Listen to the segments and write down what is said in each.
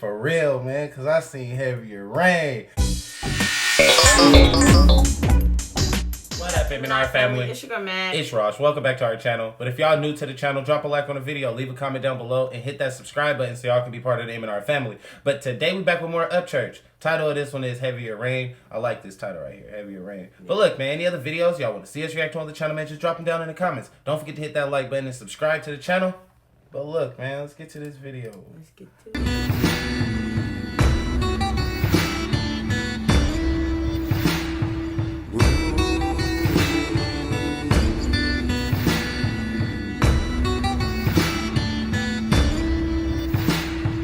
for real, man, because I seen heavier rain. What up, Magg&R family? It's your girl, Magg. It's Rosh. Welcome back to our channel. But if y'all new to the channel, drop a like on the video, leave a comment down below, and hit that subscribe button so y'all can be part of the Magg&R family. But today we back with more Upchurch. Title of this one is Heavier Rain. I like this title right here, Heavier Rain. But look, man, any other videos y'all want to see us react to on the channel, man, just drop them down in the comments. Don't forget to hit that like button and subscribe to the channel. But look, man, let's get to this video. Let's get to it.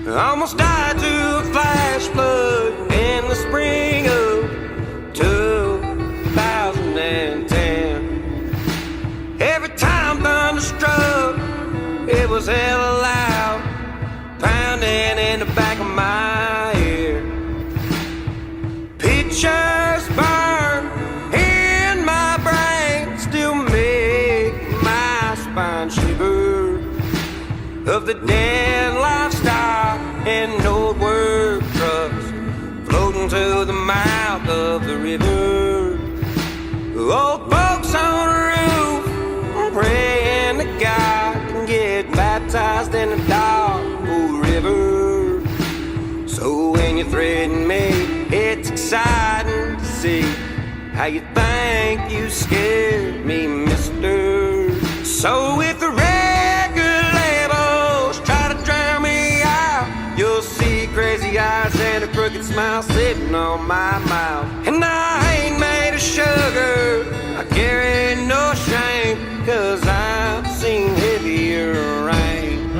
I almost died to a flash flood in the spring of 2010. Every time thunder struck, it was hella loud, pounding in the back of my ear. Pictures burn in my brain, still make my spine shiver, of the dead livestock and old work trucks floating to the mouth of the river. Old folks on the roof praying to God can get baptized in the dark old river. So when you threaten me, it's exciting to see how you think you scared me, mister. So if the you'll see crazy eyes and a crooked smile sitting on my mouth. And I ain't made of sugar, I carry no shame, 'cause I've seen heavier rain.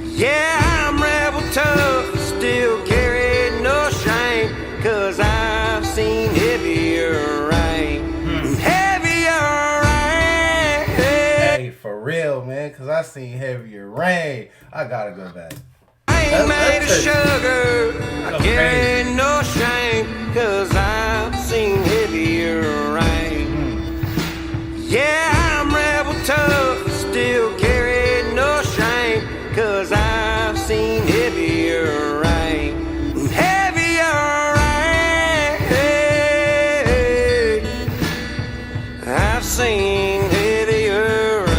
Yeah, I'm rebel tough, still carry no shame, 'cause I've seen heavier rain. Heavier rain. Hey, for real, man, 'cause I seen heavier rain. I gotta go back. Ain't made of sugar, I carry no shame, 'cause I've seen heavier rain. Yeah, I'm rebel tough, still carry no shame, 'cause I've seen heavier rain. Heavier rain. I've seen heavier rain.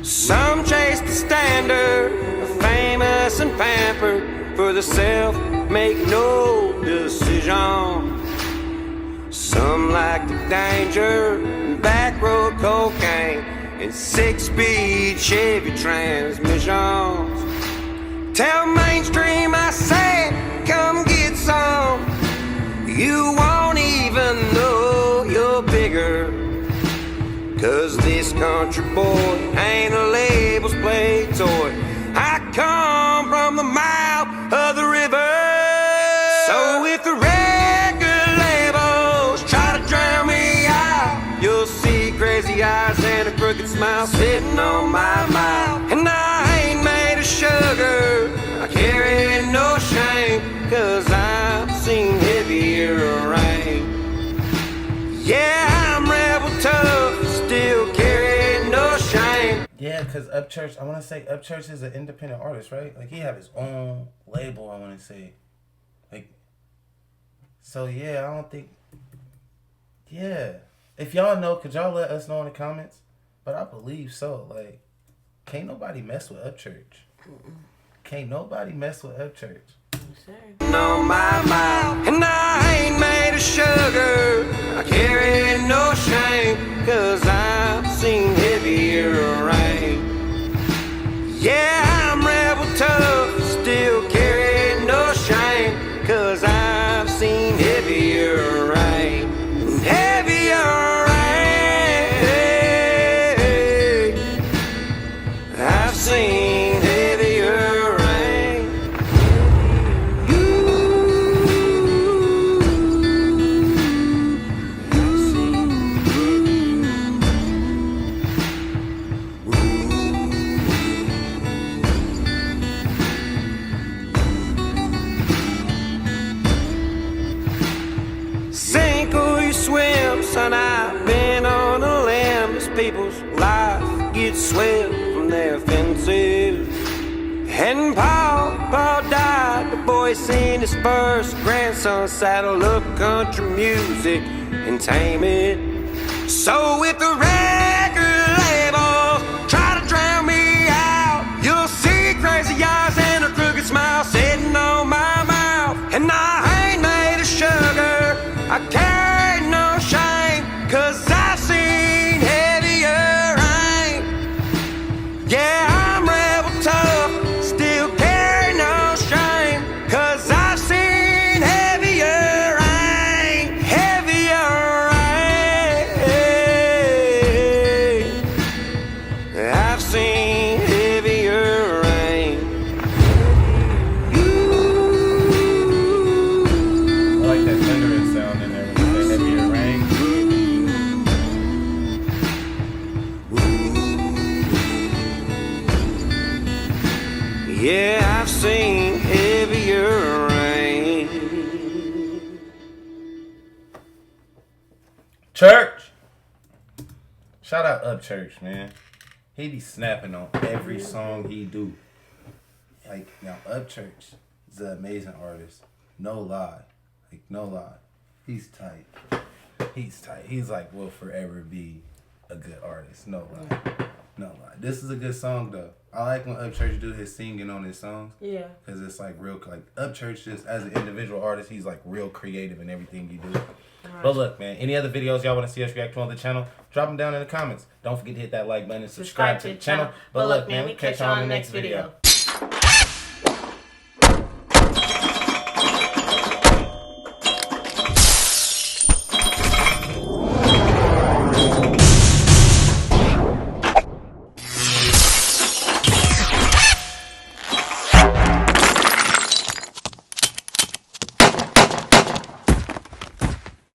Some chase the standard, famous and pampered, for the self make no decision. Some like the danger, back road cocaine, and 6-speed Chevy transmissions. Tell mainstream I said, come get some. You won't even know you're bigger, 'cause this country boy ain't a labels play toy. I come from the mouth of the river. So if the record labels try to drown me out, you'll see crazy eyes and a crooked smile sitting on my mouth. And I ain't made of sugar, I carry no shame, 'cause I've seen heavier rain. Yeah, I'm rebel tough, still carry no shame. Yeah, because Upchurch, I want to say Upchurch is an independent artist, right? Like, he have his own label, I want to say. Like, so yeah, I don't think, yeah. If y'all know, could y'all let us know in the comments? But I believe so. Like, can't nobody mess with Upchurch. Can't nobody mess with Upchurch. On my mouth, and I ain't made of sugar, I carry no shame, 'cause I've seen heavier rain. Yeah, I'm rebel tough, still carry no shame, 'cause I've seen heavier rain. Heavier rain. I've seen heavier rain. get swept from their fences. And Paul died, the boy seen his first grandson saddle up country music and tame it. So if the record labels try to drown me out, you'll see crazy eyes and a crooked smile sitting on my mouth. And I ain't made of sugar, I carry no shame, 'cause I've seen heavier rain. Yeah, I'm rebel tough, still carry no shame, 'cause I've seen heavier rain, heavier rain. I've seen heavier rain. I like that thundering sound in there when you say heavier rain. Yeah, I've seen heavier rain. Church! Shout out Upchurch, man. He be snapping on every song he do. Like, now, Upchurch is an amazing artist. No lie. Like, no lie. He's tight. He's tight. He's like, will forever be a good artist. No lie. No lie. This is a good song, though. I like when Upchurch do his singing on his songs. Yeah. Because it's like real, like, Upchurch just, as an individual artist, he's like real creative in everything he do. Right. But look, man, any other videos y'all want to see us react to on the channel, drop them down in the comments. Don't forget to hit that like button and subscribe to the channel. But look, man, we catch y'all on the next video.